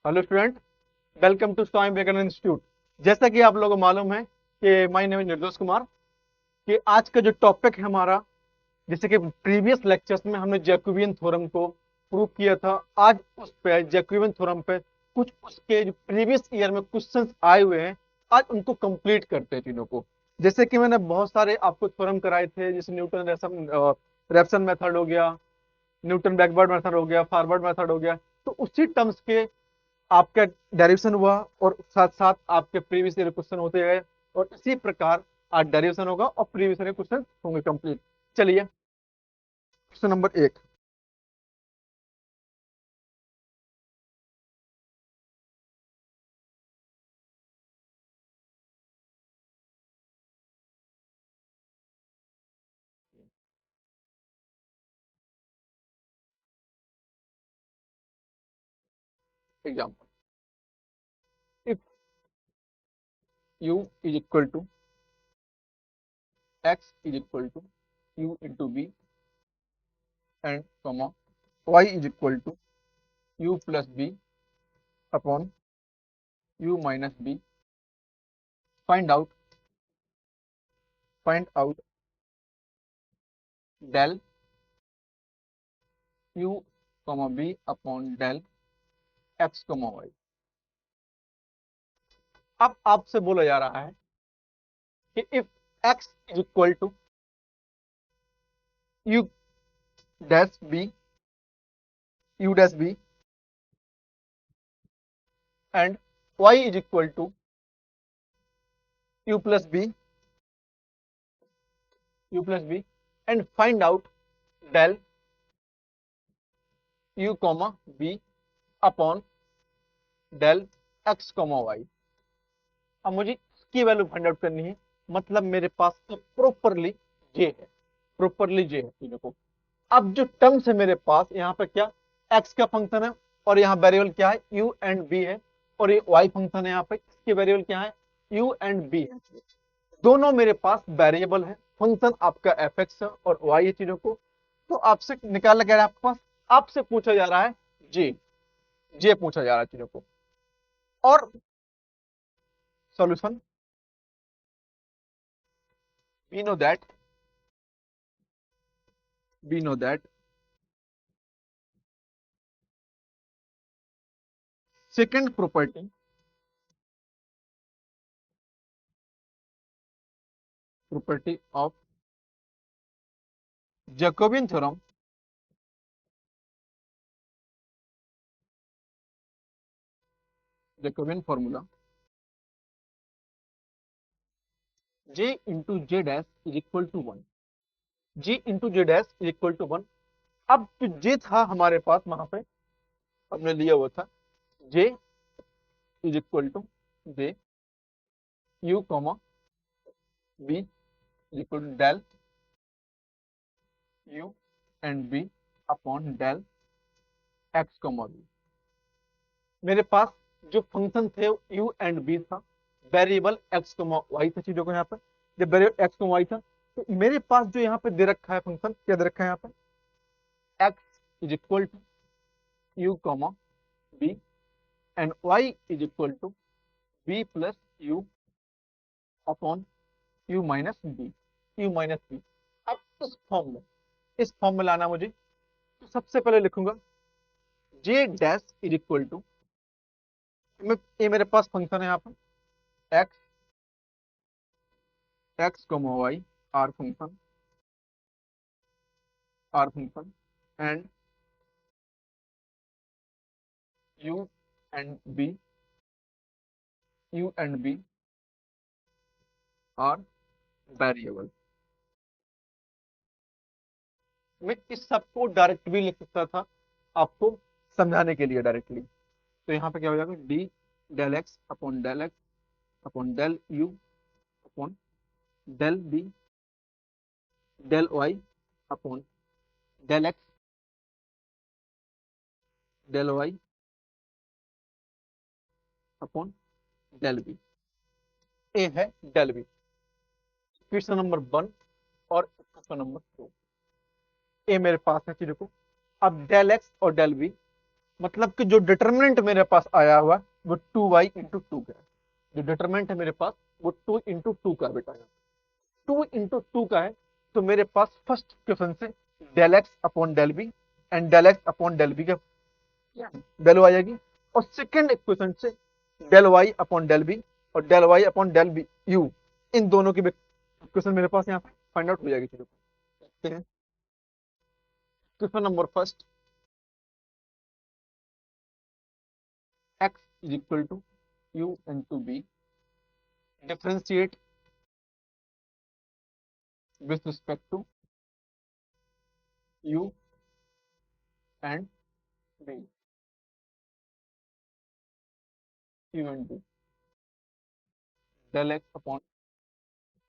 Hello student, welcome to Swami Vivekananda institute. जैसा कि आप लोगों को मालूम है कि माय नेम इज निर्दोष कुमार, कि आज का जो टॉपिक है हमारा, जैसे कि प्रीवियस लेक्चर्स में हमने जैकोबियन थ्योरम को प्रूव किया था। आज उस पे जैकोबियन थ्योरम पे कुछ उसके जो प्रीवियस ईयर में क्वेश्चंस आए हुए हैं, आज उनको कंप्लीट करते हैं चीजों को। जैसे कि मैंने बहुत सारे आपको थ्योरम कराए थे, जैसे न्यूटन रेफसन रेफसन मेथड हो गया, न्यूटन बैकवर्ड मेथड हो गया, फॉरवर्ड मेथड हो गया। तो उसी टर्म्स के आपका डेरिवेशन हुआ और साथ साथ आपके प्रीवियस ईयर क्वेश्चन होते गए, और इसी प्रकार आज डेरिवेशन होगा और प्रीवियस ईयर क्वेश्चन होंगे कंप्लीट। चलिए, question number 1। Example, if u is equal to x is equal to u into b and comma y is equal to u plus b upon u minus b, find out del u comma b upon del x comma y। अब आपसे बोला जा रहा है कि if x is equal to u dash b, u dash b and y is equal to u plus b, and find out del u comma b upon del x comma y। अब मुझे इसकी value find out करनी है, मतलब मेरे पास properly जे है, चीजों को। अब जो टर्म्स है मेरे पास यहाँ पे, क्या x का फंक्शन है और यहाँ वेरिएबल क्या है u एंड b है, और ये y फंक्शन है, यहाँ पे इसके वेरिएबल क्या है u एंड b है। दोनों मेरे पास वेरिएबल है, फंक्शन आपका fx है और y है चीजों को। तो आपसे निकालना क्या है आपके पास, आपसे पूछा जा रहा है जे, पूछा जा रहा है चीजों को। और solution, we know that we know that second property of Jacobian theorem, Jacobian formula, j into j dash is equal to 1, j into j dash is equal to 1। अब जो j था हमारे पास वहां पे हमने लिया हुआ था j is equal to j u comma b is equal to del u and b upon del x comma b। मेरे पास जो फंक्शन थे u एंड b था, वेरिएबल x y था चीजों को। यहाँ पे जब वेरिएबल x y था, तो मेरे पास जो यहाँ पे दे रखा है फंक्शन, क्या दे रखा है यहाँ पे, x is equal to u b and y is equal to b plus u upon u minus b। अब इस फॉर्म में लाना मुझे, तो सबसे पहले लिखूंगा j dash is equal to, ये मेरे पास फंक्शन है यहाँ पर x y are function and u एंड b आर वेरिएबल। मैं इस सबको डायरेक्ट भी लिख सकता था आपको समझाने के लिए डायरेक्टली। तो यहाँ पे क्या हो जाएगा, d del x upon del u upon del b del y upon del x del y upon del b. A है डेल बी, क्वेश्चन नंबर 1 और क्वेश्चन नंबर 2। ए मेरे पास है चीजों को। अब डेल एक्स और डेल बी मतलब कि जो डिटरमिनेंट मेरे पास आया हुआ वो 2y/2 का है। जो डिटरमिनेंट है मेरे पास वो 2/2 का बेटा है, 2/2 का है। तो मेरे पास फर्स्ट क्वेश्चन से del x upon del b and del x upon del b का वैल्यू आ जाएगी, और सेकेंड इक्वेशन से del y upon del b और del y upon del b u, इन दोनों की इक्वेशन मेरे पास यहाँ पे फाइंड आउट हो जाएगी। चलो देखते हैं question number first, x is equal to u into b, differentiate with respect to u and b, u and b, del x upon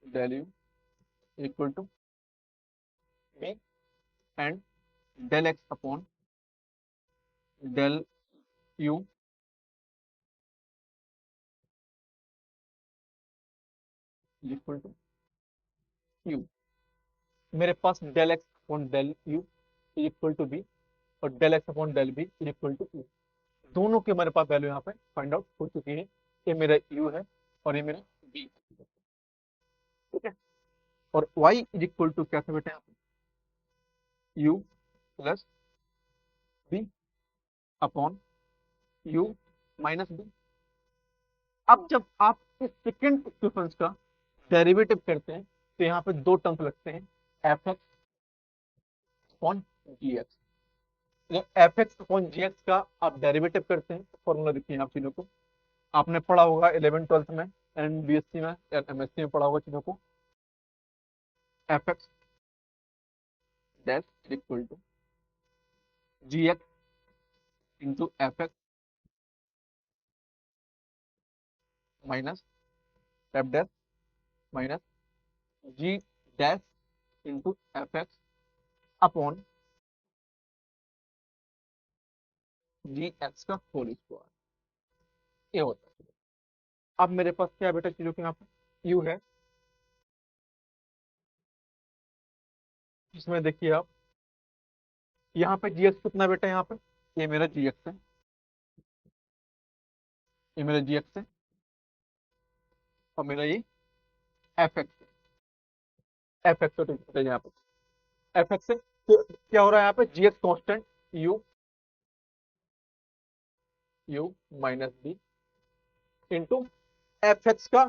del u equal to b and del x upon del u is equal to u। मेरे पास del x upon del u is equal to b और del x upon del b is equal to u, दोनों के मेरे पास value यहाँ पे find out हो चुकी है। ये मेरा यू है और ये मेरा बी, ठीक है। और y इज इक्वल टू क्या था बेटा यहाँ पे, u plus b upon u minus b. अब जब आप इस सेकेंड इक्वेशन का डेरिवेटिव करते हैं तो यहाँ पे दो टर्म्स लगते हैं, F x upon g x. जब F x upon g x का आप डेरिवेटिव करते हैं तो फॉर्मूला देखिए आप चीजों को, आपने पढ़ा होगा 11th 12th में एंड बीएससी में या एमएससी में पढ़ा होगा चीजों को, f x dash equal to g x into f x minus f dash minus g dash into f x upon g x का होल स्क्वायर, ये होता है। अब मेरे पास क्या है बेटा चीजों के, यहाँ पे यू है, इसमें देखिए आप यहाँ पे जी एक्स कितना बेटा, यहाँ पे ये मेरा जी एक्स है, ये मेरा जी एक्स है और मेरा ये एफ एक्स है, एफ एक्स है यहाँ पे एफ एक्स है। तो क्या हो रहा है यहाँ पे, g x constant u, u minus b into f x का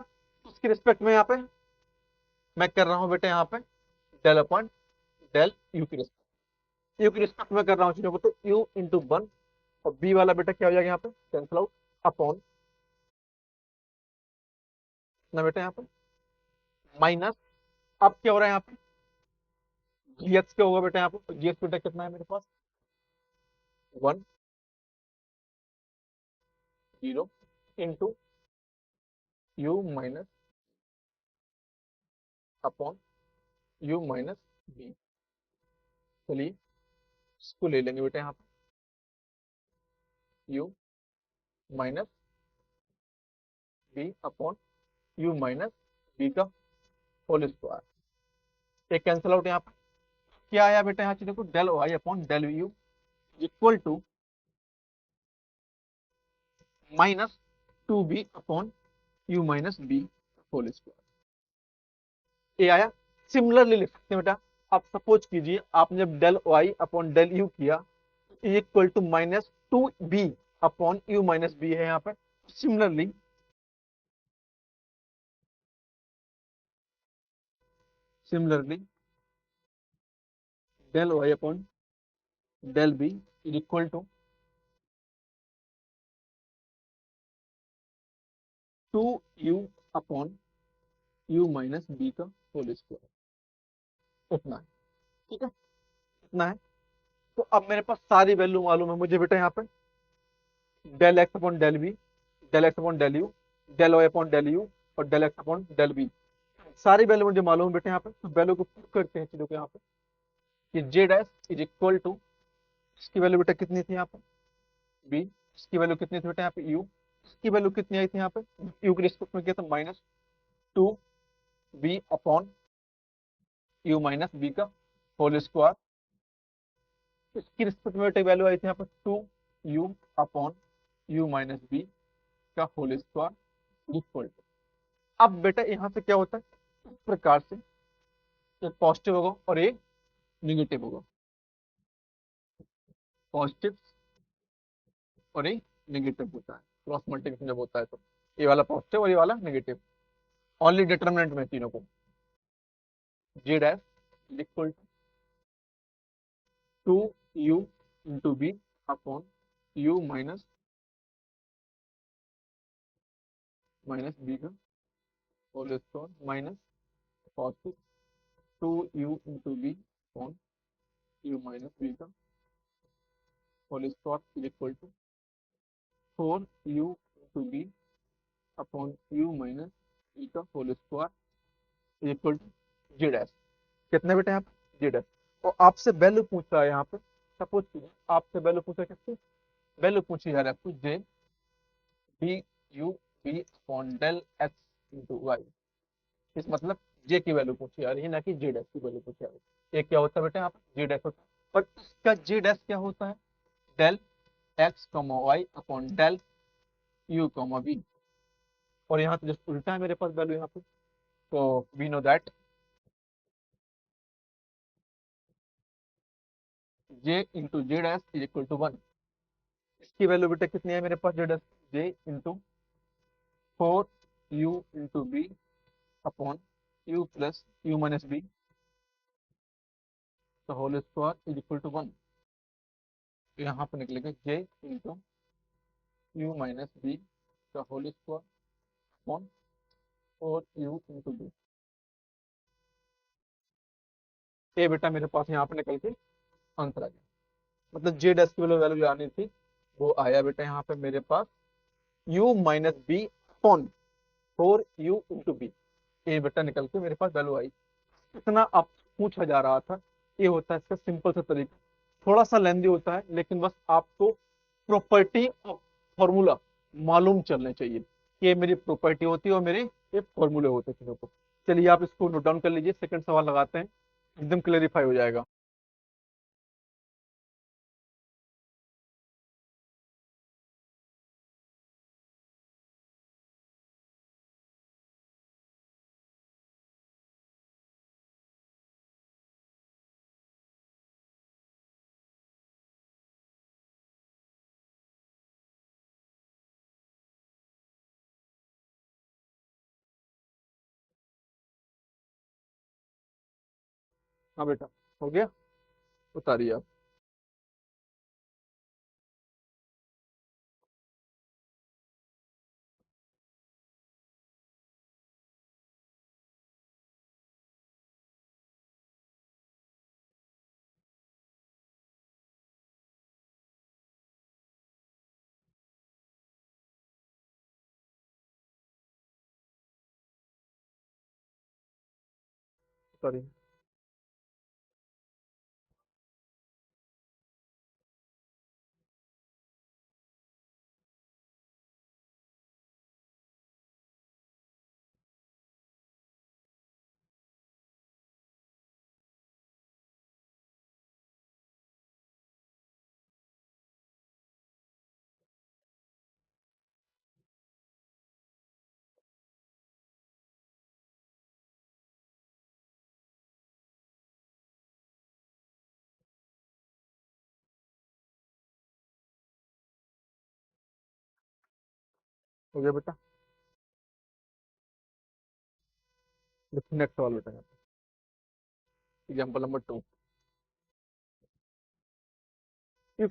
उसके रिस्पेक्ट में यहाँ पे मैं कर रहा हूँ बेटा यहाँ पे डेल अपॉन डेल यू की रिस्पेक्ट, यू की रिस्पेक्ट में कर रहा हूँ चीजों को, तो यू इंटू वन और बी वाला बेटा क्या हो जाएगा यहाँ पे कैंसिल आउट अपॉन ना बेटा यहाँ पे माइनस, अब क्या हो रहा है यहाँ पे जी एक्स क्या होगा बेटा यहाँ पे, जी एक्स बेटा कितना है मेरे पास 1 0 into you minus upon u minus b. चलिए इसको ले लेंगे बेटा यहाँ पे u minus B upon u minus B का होल स्क्वायर, एक कैंसिल आउट यहाँ पे क्या आया बेटा यहाँ चीजों को, del y upon del u equal to minus 2b upon u minus b whole square, ये आया। सिमिलरली लिख सकते हैं बेटा, आप सपोज कीजिए आपने जब del y upon del u किया equal to minus 2b upon u minus b है यहाँ पर। Similarly del y upon del b is equal to 2u upon u minus B का होल स्क्वायर, इतना है, ठीक है, इतना है। तो अब मेरे पास सारी वैल्यू मालूम है मुझे बेटा यहाँ पे, del x upon del b, del x upon del u, del y upon del u और del x upon del b, सारी वैल्यू मुझे मालूम है बेटा यहाँ पे। तो वैल्यू को पुट करते हैं चीजों को यहाँ पे, कि z s is equal to, इसकी वैल्यू बेटा कितनी थी यहाँ पे बी, इसकी वैल्यू कितनी थी बेटा यहाँ पे यू, इसकी वैल्यू कितनी आई थी यहाँ पे यू के रिस्पेक्ट में किया था minus 2b upon u minus B का होल स्क्वायर, इसकी रिस्पेक्ट में बेटा वैल्यू आई थी यहाँ पे 2 u upon u minus B का होल स्क्वायर इक्वल टू। अब बेटा यहाँ से क्या होता है, इस प्रकार से एक पॉजिटिव होगा और एक निगेटिव होगा, पॉजिटिव और एक नेगेटिव होता है क्रॉस मल्टीप्लिकेशन जब होता है तो, ये वाला पॉजिटिव और ये वाला नेगेटिव, ओनली डिटरमिनेंट में तीनों को, g dash equal to u into B upon u minus minus B का whole square minus positive two u into B upon u minus B का whole square equal to four you into B upon u minus B का whole square equal to g dash. कितने बेटे यहाँ पे, जी dash. और आपसे value पूछ रहा है यहाँ पे, सपोज कीजिए आपसे वैल्यू पूछा, किसकी वैल्यू पूछी जा रहा है आपको, J D U B upon del X into Y, इस मतलब जे की वैल्यू पूछी जा रही है, ना कि जे डैश की वैल्यू पूछी जा रही है। एक क्या होता है बेटा यहाँ पे जे डैश होता है, और इसका जे डैश क्या होता है, del x comma y upon del u comma b, और यहाँ तो जस्ट उल्टा है मेरे पास वैल्यू यहाँ पे, तो we know that J into J dash is equal to one. इसकी वैल्यू बेटा कितनी है मेरे पास, J dash J into four you into B upon U plus U minus B तो whole square is equal to one. यहाँ पे निकलेगा J into you minus B का whole square upon four you into B. ये बेटा मेरे पास यहाँ पे निकल के आंसर आ गया, मतलब जे डैश की वैल्यू जो आनी थी वो आया बेटा यहाँ पे मेरे पास U minus B upon four you into B, ये बेटा निकल के मेरे पास वैल्यू आई। इतना आप पूछा जा रहा था, ये होता है इसका सिंपल सा तरीका, थोड़ा सा लेंदी होता है लेकिन बस आपको प्रॉपर्टी ऑफ फॉर्मूला मालूम चलने चाहिए कि ये मेरी प्रॉपर्टी होती है और मेरे ये फॉर्मूले होते हैं चीजों को। चलिए आप इसको नोट डाउन कर लीजिए, सेकंड सवाल लगाते हैं, एकदम क्लेरिफाई हो जाएगा। हाँ बेटा हो गया, उतारिए आप। उतारिए। हो गया बेटा, देखो नेक्स्ट सवाल बेटा, example number two, if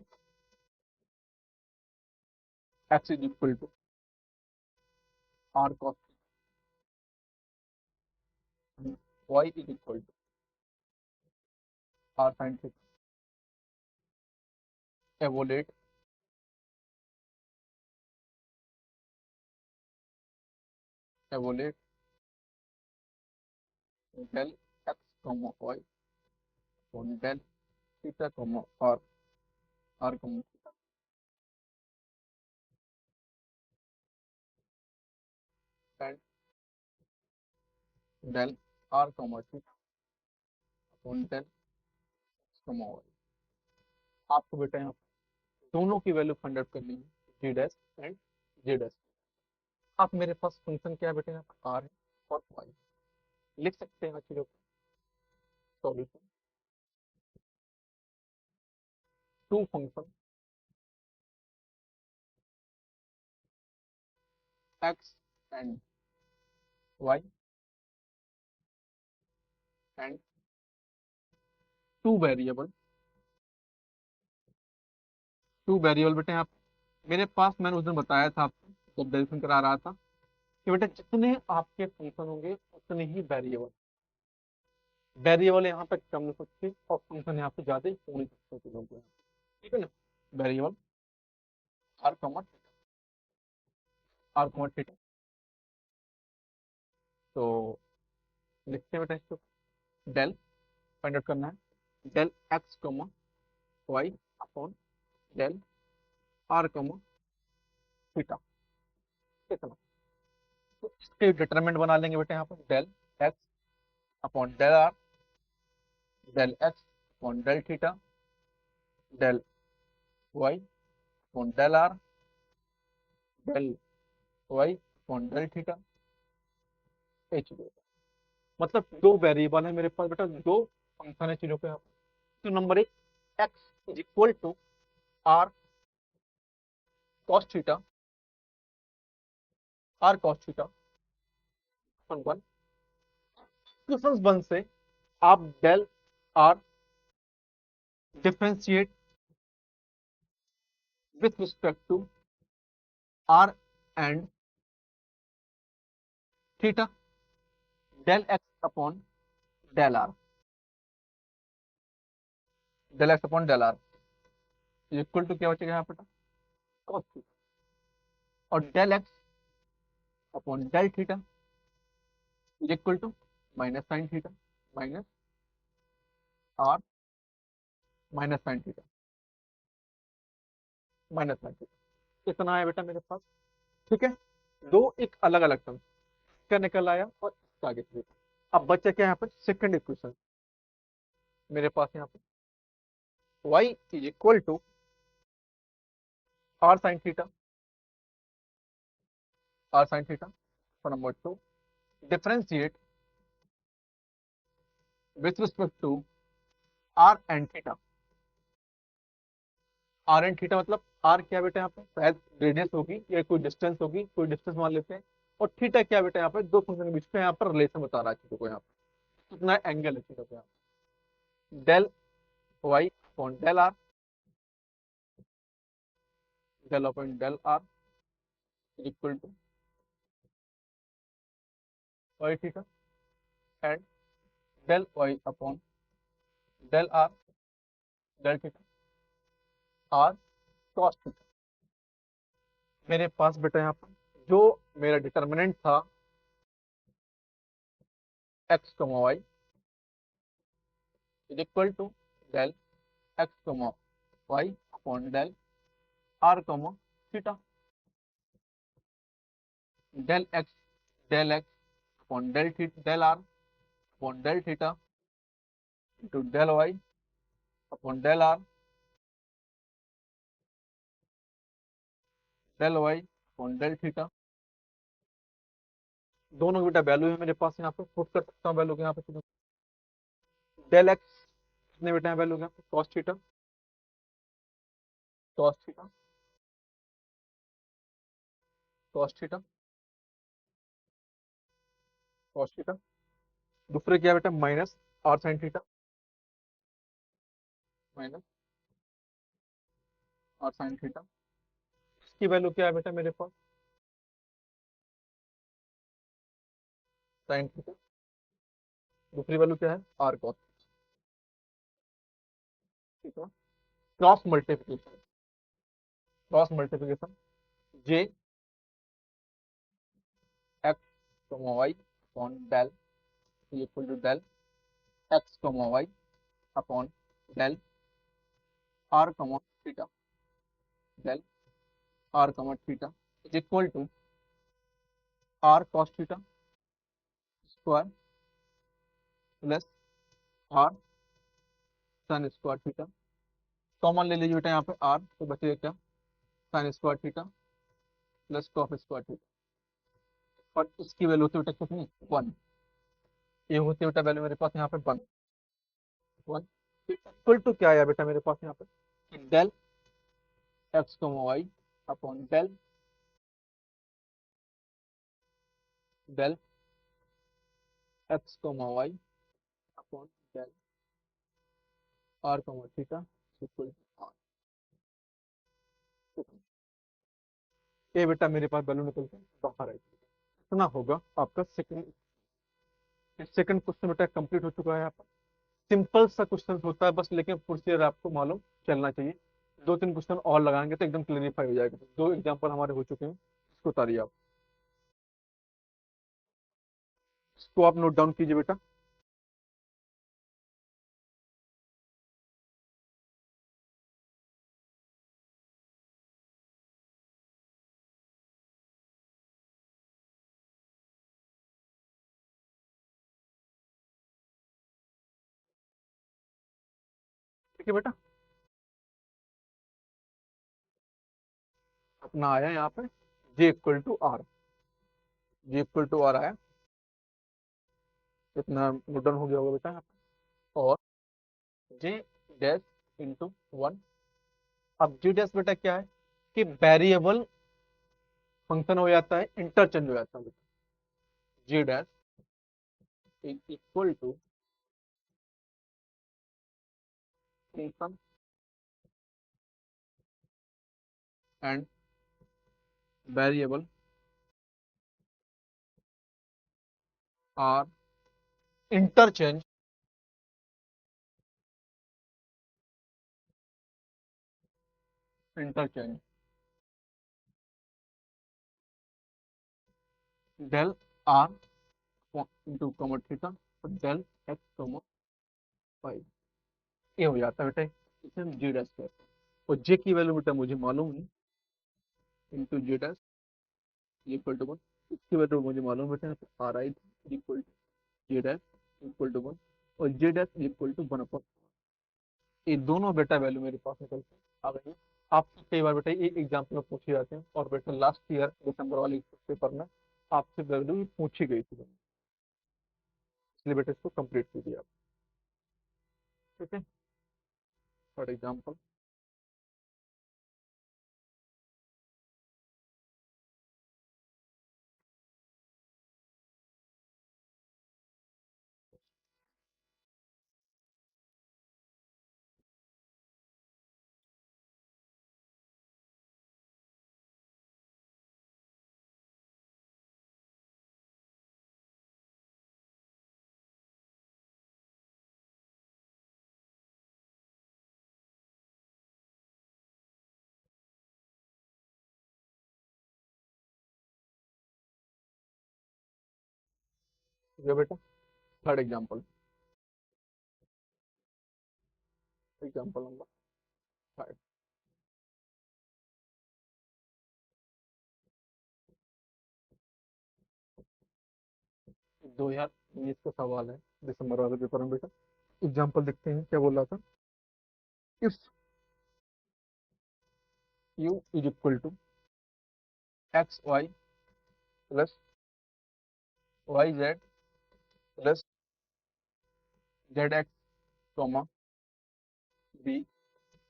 X is equal to are cos Y is equal to are sine theta, evaluate evaluate del x comma Y और del theta comma R comma and del are comma theta और del comma Y. आपको बेटा यहाँ दोनों की value find out करनी है, जी dash and ji dash. अब मेरे पास फंक्शन क्या है बेटे, यहाँ पर आर है और वाई, लिख सकते हैं चीजों को। Solution to function x and y and two variable, two variable बेटे यहाँ मेरे पास, मैंने उस दिन बताया था आपको जब डेरिवेशन करा रहा था कि बेटे जितने आपके फंक्शन होंगे उतने ही वेरिएबल, वेरिएबल यहाँ पे कम हो सकते और फंक्शन यहाँ पे ज्यादा हो नहीं सकते चीजों को, ठीक है ना। Variable are comma theta, are comma theta, तो लिखते हैं बेटा इसको, डेल फाइंड आउट करना है, del x comma y upon del are comma theta, कितना, तो इसके डिटरमिनेंट बना लेंगे बेटे यहाँ पर, del x upon del r, del x upon del theta, del y upon del r, del y upon del theta, h d. मतलब दो वेरिएबल है मेरे पास बेटा, दो फंक्शन है चीजों पे यहाँ पर। तो नंबर एक, x is equal to are cos theta, r cos theta one, question one से आप del r differentiate with respect to r and theta, del x upon del r, del x upon del r equal to क्या बचेगा यहाँ पे, cos theta, और del x upon del theta is equal to minus sine theta, minus r minus sine theta, minus sine theta, इतना है बेटा मेरे पास, ठीक है। दो एक अलग अलग टर्म क्या निकल आया और इसका आगे चलिए। अब बच्चे क्या यहाँ पर सेकंड इक्वेशन मेरे पास यहाँ पे, y is equal to are sine theta, r sine theta, number two differentiate with respect to r and theta, r and theta मतलब आर क्या बेटा यहाँ पे शायद रेडियस होगी या कोई डिस्टेंस होगी, कोई डिस्टेंस मान लेते हैं, और थीटा क्या बेटा यहाँ पे दो फंक्शन के बीच में यहाँ पर रिलेशन बता रहा है चीजों को, यहाँ पे कितना एंगल है चीजों को, यहाँ del y upon del r, del upon del r equal to y theta and del y upon del r, del theta r cos theta. मेरे पास बेटा यहाँ पर जो मेरा डिटर्मिनेंट था x comma y is equal to del x comma y upon del r comma theta, del x upon del theta, del r upon del theta into del y upon del r, del y upon del theta, दोनों की बेटा value है मेरे पास, यहाँ पे put कर सकता हूँ वैल्यू यहाँ पे, डेल एक्स कितने बेटा वैल्यू यहाँ पे cos theta, cos theta, cos theta, cos theta, दूसरे क्या बेटा minus r sine theta, minus r sine theta, इसकी वैल्यू क्या है बेटा मेरे पास साइन थीटा, दूसरी वैल्यू क्या है आर कॉस, ठीक है। Cross multiplication, cross multiplication j x y upon del equal to del x y upon del r theta, del r theta is equal to are cos theta square plus are sine square theta common ले लीजिए बेटा यहाँ पे r, तो बचेगा क्या, sine square theta plus cos square theta, और इसकी वैल्यू होती है बेटा कितनी, 1। ये होती है बेटा वैल्यू मेरे पास यहाँ पे 1 1 इक्वल टू क्या आया बेटा मेरे पास यहाँ पे, del x y upon del del x y upon del r theta equal to r. ये बेटा मेरे पास वैल्यू निकल के बाहर आई। इतना होगा आपका सेकंड, सेकंड क्वेश्चन बेटा कंप्लीट हो चुका है यहाँ पर। सिंपल सा क्वेश्चन होता है बस, लेकिन प्रोसीजर आपको मालूम चलना चाहिए। दो तीन क्वेश्चन और लगाएंगे तो एकदम क्लियरिफाई हो जाएगा। दो एग्जांपल हमारे हो चुके हैं, इसको उतारिए आप, इसको आप नोट डाउन कीजिए बेटा। ठीक है बेटा, अपना आया यहाँ पे J equal to R, J equal to R आया, इतना नोट डाउन हो गया होगा बेटा यहाँ पे। और जे डैश इंटू 1। अब जी डैश बेटा क्या है कि वेरिएबल फंक्शन हो जाता है, इंटरचेंज हो जाता है बेटा। G dash is equal to function and variable R interchange interchange del R into comma theta और डेल एक्स कॉमा वाई, ये हो जाता है बेटा, इसे हम जी डैश कहते हैं। और जे की वैल्यू बेटा मुझे मालूम नहीं, into G dash equal to 1, इसकी वैल्यू मुझे मालूम बेटा R I equal to J dash equal to 1, और J dash equal to 1 upon, ये दोनों बेटा वैल्यू मेरे पास निकल के आ गई है। आपसे कई बार बेटा ये एग्जाम्पल में पूछे जाते हैं, और बेटा लास्ट ईयर दिसंबर वाले पेपर में आपसे वैल्यू पूछी गई थी, इसलिए बेटा इसको कंप्लीट कीजिए आप। ठीक है, फॉर एग्जाम्पल ये बेटा थर्ड एग्जाम्पल, एग्जाम्पल नंबर 5। 2019 का सवाल है, दिसंबर वाले पेपर में बेटा। एग्जाम्पल देखते हैं क्या बोल रहा था। If U is equal to X Y plus Y Z plus Z X comma B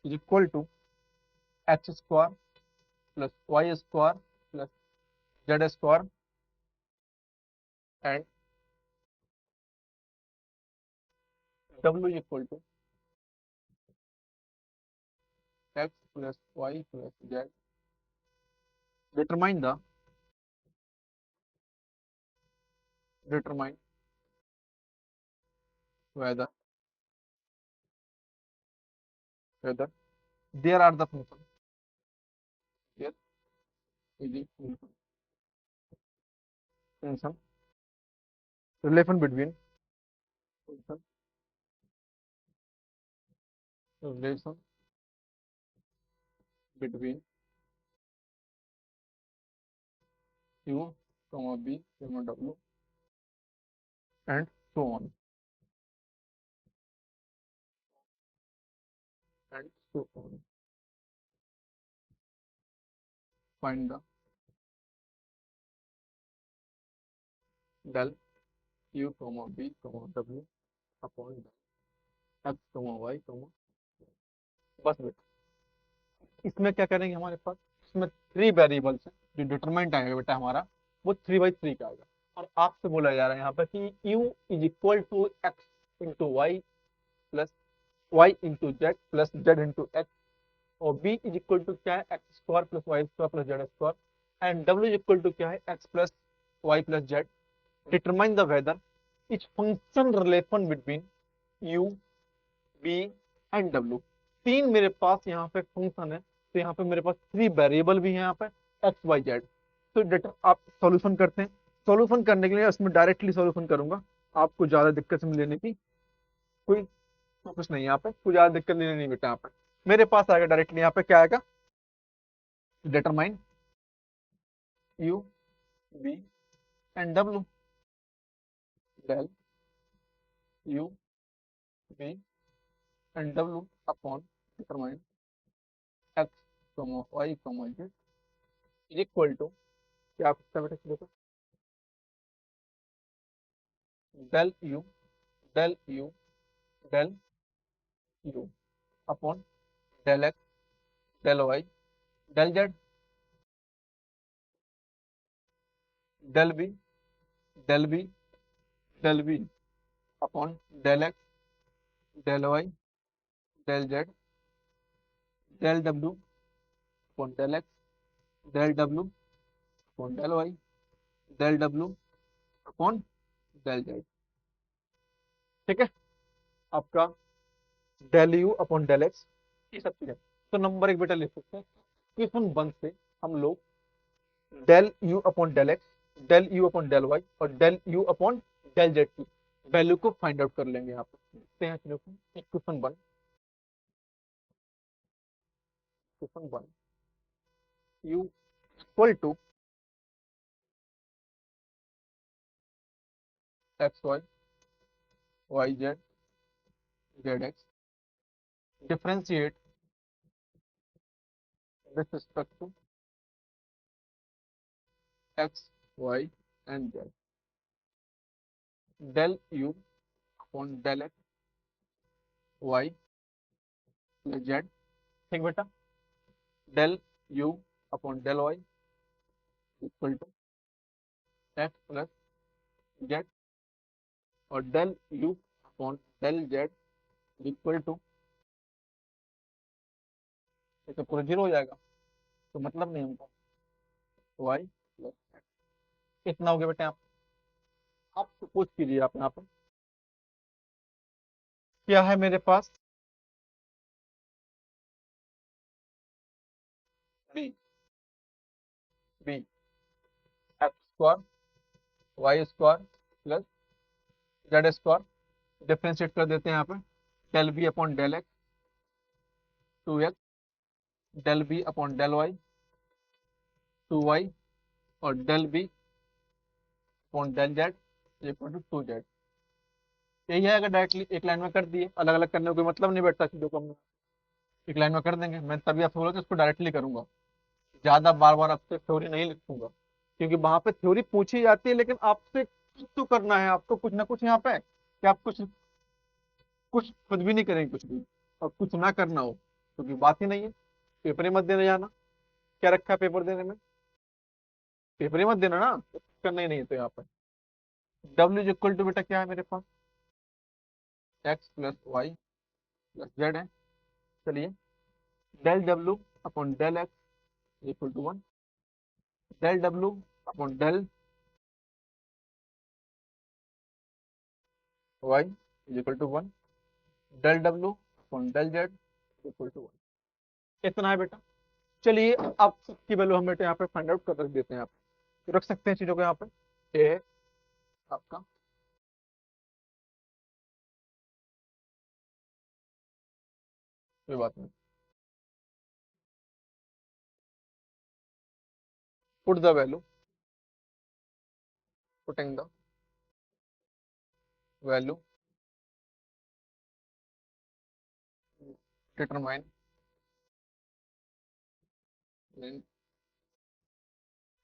is equal to X square plus Y square plus Z square and W is equal to X plus Y plus Z. Determine the determine whether whether there are the there is a function relation between function relation between u comma b comma w and so on and to find the del u comma v comma w upon x comma y comma, बस बेटा इसमें क्या करेंगे, हमारे पास इसमें 3 variables हैं, जो determinant आएगा बेटा हमारा वो 3/3 का आएगा। और आपसे बोला जा रहा है यहाँ पर कि u is equal to X into Y plus Y into Z plus Z into X, और b इज इक्वल टू क्या है, X square plus Y square plus Z square, and w is equal to क्या है, X plus Y plus Z. Determine the whether is function relation between u b and w। 3 मेरे पास यहाँ पे function है, तो यहाँ पे मेरे पास 3 वेरिएबल भी है यहाँ पे एक्स वाई जेड। तो डेटा आप सॉल्यूशन करते हैं, सॉल्यूशन करने के लिए इसमें डायरेक्टली सॉल्यूशन करूंगा, आपको ज्यादा दिक्कत में लेने की कोई कुछ नहीं है, यहाँ पे कोई ज्यादा दिक्कत लेने नहीं बेटा। यहाँ पे मेरे पास आएगा डायरेक्टली, यहाँ पे क्या आएगा, determine u b and w, del u b and w upon determine x y z is equal to क्या आप इसका बेटा देखो, del u del u del u upon del x del y del z del b del b del b upon del x del y del z del w upon del x del w upon del y del w upon del z। ठीक है, आपका del u upon del x ये सब चीजें। तो number 1 बेटा लिख सकते हैं, क्वेश्चन 1 से हम लोग del u upon del x del u upon del y और del u upon del z की वैल्यू को फाइंड आउट कर लेंगे। यहाँ पे देखते हैं question 1, question 1 u equal to X Y Y Z Z X, differentiate with respect to X Y and Z, del u upon del X Y plus Z. ठीक बेटा, del u upon del Y equal to X plus Z, और del u upon del Z equal to, ये तो पूरा zero हो जाएगा, तो मतलब नहीं हमको, वाई प्लस, इतना हो गया बेटा। आप सपोज कीजिए, आप यहाँ पे क्या है मेरे पास, B B X square Y square plus Z square, differentiate कर देते हैं यहाँ पे, del B upon del X 2x del B upon del Y 2y और del B upon del Z equal to 2z। यही है, अगर डायरेक्टली एक लाइन में कर दिए, अलग अलग करने का कोई मतलब नहीं बैठता चीजों को, हम एक लाइन में कर देंगे। मैं तभी आपसे बोला कि इसको डायरेक्टली करूंगा, ज्यादा बार बार आपसे थ्योरी नहीं लिखूंगा, क्योंकि वहां पे थ्योरी पूछी जाती है, लेकिन आपसे कुछ तो करना है, आपको कुछ ना कुछ यहाँ पे कि आप कुछ कुछ खुद भी नहीं करेंगे कुछ भी, और कुछ ना करना हो क्योंकि बात ही नहीं है। पेपर ही मत देने जाना, क्या रखा है पेपर देने में, पेपर ही मत देना ना, तो करना ही नहीं है। तो यहाँ पे डब्ल्यू इक्वल टू बेटा क्या है मेरे पास, X plus Y plus Z है। चलिए, del W upon del X equal to 1, del W upon del Y equal to 1, del W upon del Z equal to 1। इतना है बेटा। चलिए, अब सबकी वैल्यू हम बेटा यहाँ पे फाइंड आउट कर रख देते हैं, यहाँ पे तो रख सकते हैं चीजों को। यहाँ पे ये है आपका कोई बात नहीं, put the value, putting the value, determine then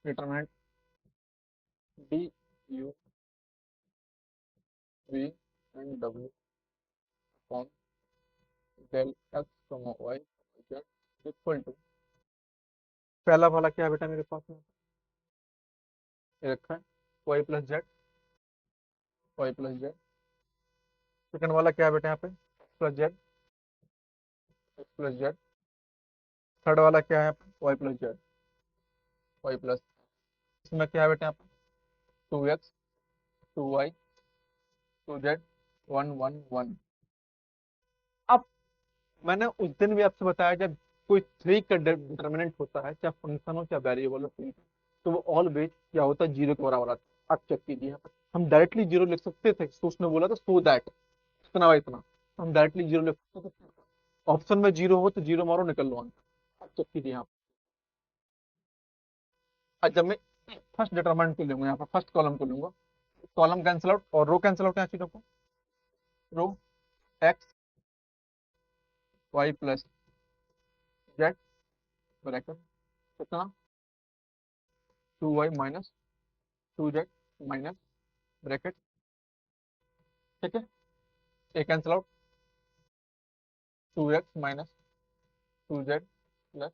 determinant d u v and w upon del x, y z equal to, पहला वाला क्या है बेटा मेरे पास में, ये रखा है y plus Z, Y plus Z. Second वाला क्या है बेटा यहाँ पे, plus Z, X plus Z. Third वाला क्या है यहाँ पे, Y plus Z, Y plus. इसमें क्या है बेटा यहाँ पे, 2x 2y 2z 1 1 1। अब मैंने उस दिन भी आपसे बताया, जब कोई थ्री का डिटर्मिनेंट होता है, चाहे फंक्शन हो चाहे वेरिएबल हो, तो वो ऑलवेज क्या होता है, जीरो के बराबर आता है। आप चेक कीजिए यहाँ पे, हम डायरेक्टली जीरो लिख सकते थे, तो उसने बोला था सो दैट, इतना बाय इतना, हम डायरेक्टली जीरो लिख सकते थे। ऑप्शन में जीरो हो तो जीरो मारो, निकल लो आंसर। आप चेक कीजिए यहाँ पे, जब मैं फर्स्ट डिटरमिनेंट को लूंगा, यहाँ पर फर्स्ट कॉलम को लूंगा, कॉलम कैंसिल आउट और रो कैंसिल आउट, यहाँ चीजों को, रो X Y plus Z bracket कितना, 2y minus 2z minus bracket, ठीक है, A cancel out, 2x minus 2z plus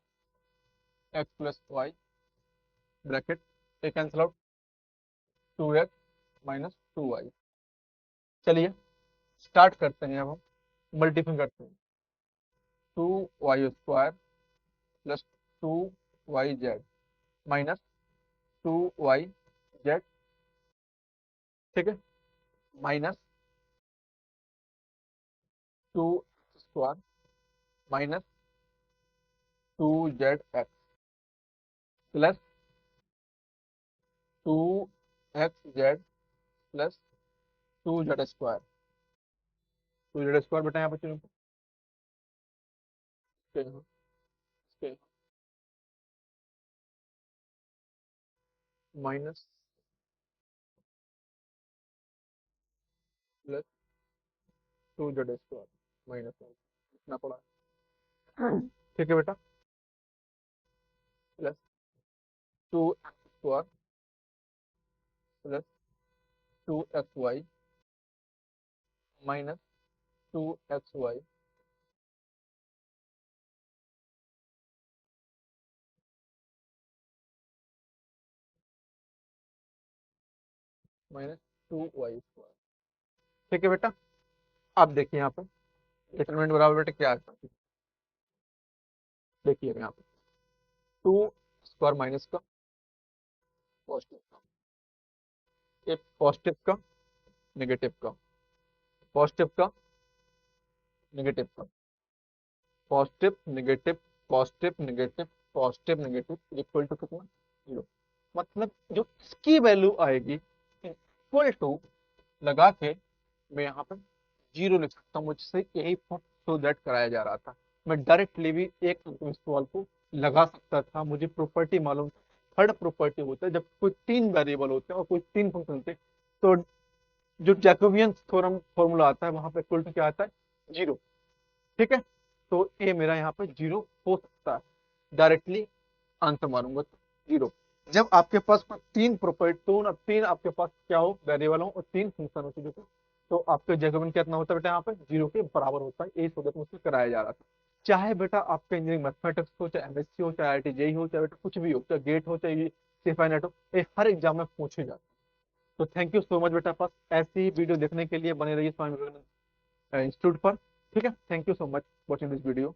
X plus Y bracket, A cancel out, 2x minus 2y। चलिए start करते हैं, अब हम मल्टीप्लाई करते हैं, 2y square plus 2yz minus 2yz, ठीक है, minus 2 square minus 2zx plus 2xz plus 2z square, 2z square बेटा यहाँ पर चलो, minus plus 2z square minus इतना पड़ा, ठीक है बेटा, plus 2x square plus 2xy minus 2xy minus 2y square, ठीक है बेटा। अब देखिए यहाँ पे डिटरमिनेंट बराबर बेटा क्या आता है, देखिए यहाँ पे 2 स्क्वायर माइनस का पॉजिटिव का, एक पॉजिटिव का नेगेटिव का, पॉजिटिव का नेगेटिव का, positive negative positive negative positive negative equal to कितना, जीरो। मतलब जो इसकी वैल्यू आएगी इक्वल टू लगा के मैं यहाँ पे जीरो लिख सकता हूँ, मुझसे यही सो दैट कराया जा रहा था। मैं डायरेक्टली भी एक सवाल को लगा सकता था, मुझे प्रॉपर्टी मालूम। थर्ड प्रॉपर्टी होता है जब कोई तीन वेरिएबल होते हैं और कोई तीन फंक्शन होते हैं, तो जो जैकोबियन थ्योरम फॉर्मूला आता है वहां पे इक्वल टू क्या आता है, जीरो, ठीक है। तो ये मेरा यहाँ पे जीरो हो सकता है, डायरेक्टली आंसर मारूंगा तो जीरो। जब आपके पास तीन प्रॉपर्टी, तो तीन आपके पास क्या हो, वेरिएबल हो और तीन फंक्शन हो चीजों को, तो आपका जैकोबियन कितना होता है बेटा, यहाँ पे जीरो के बराबर होता है। ये सोचते मुझसे कराया जा रहा था। चाहे बेटा आपका इंजीनियरिंग मैथमेटिक्स हो, चाहे एमएससी हो, चाहे आईआईटी जेई हो, चाहे बेटा कुछ भी हो, चाहे गेट हो, चाहे सीफाई नेट हो, ये हर एग्जाम में पूछे जाते हैं। तो थैंक यू सो मच बेटा, पास ऐसी ही वीडियो देखने के लिए बने रहिए स्वामी विवेकानंद इंस्टीट्यूट पर, ठीक है। Thank you so much watching this video.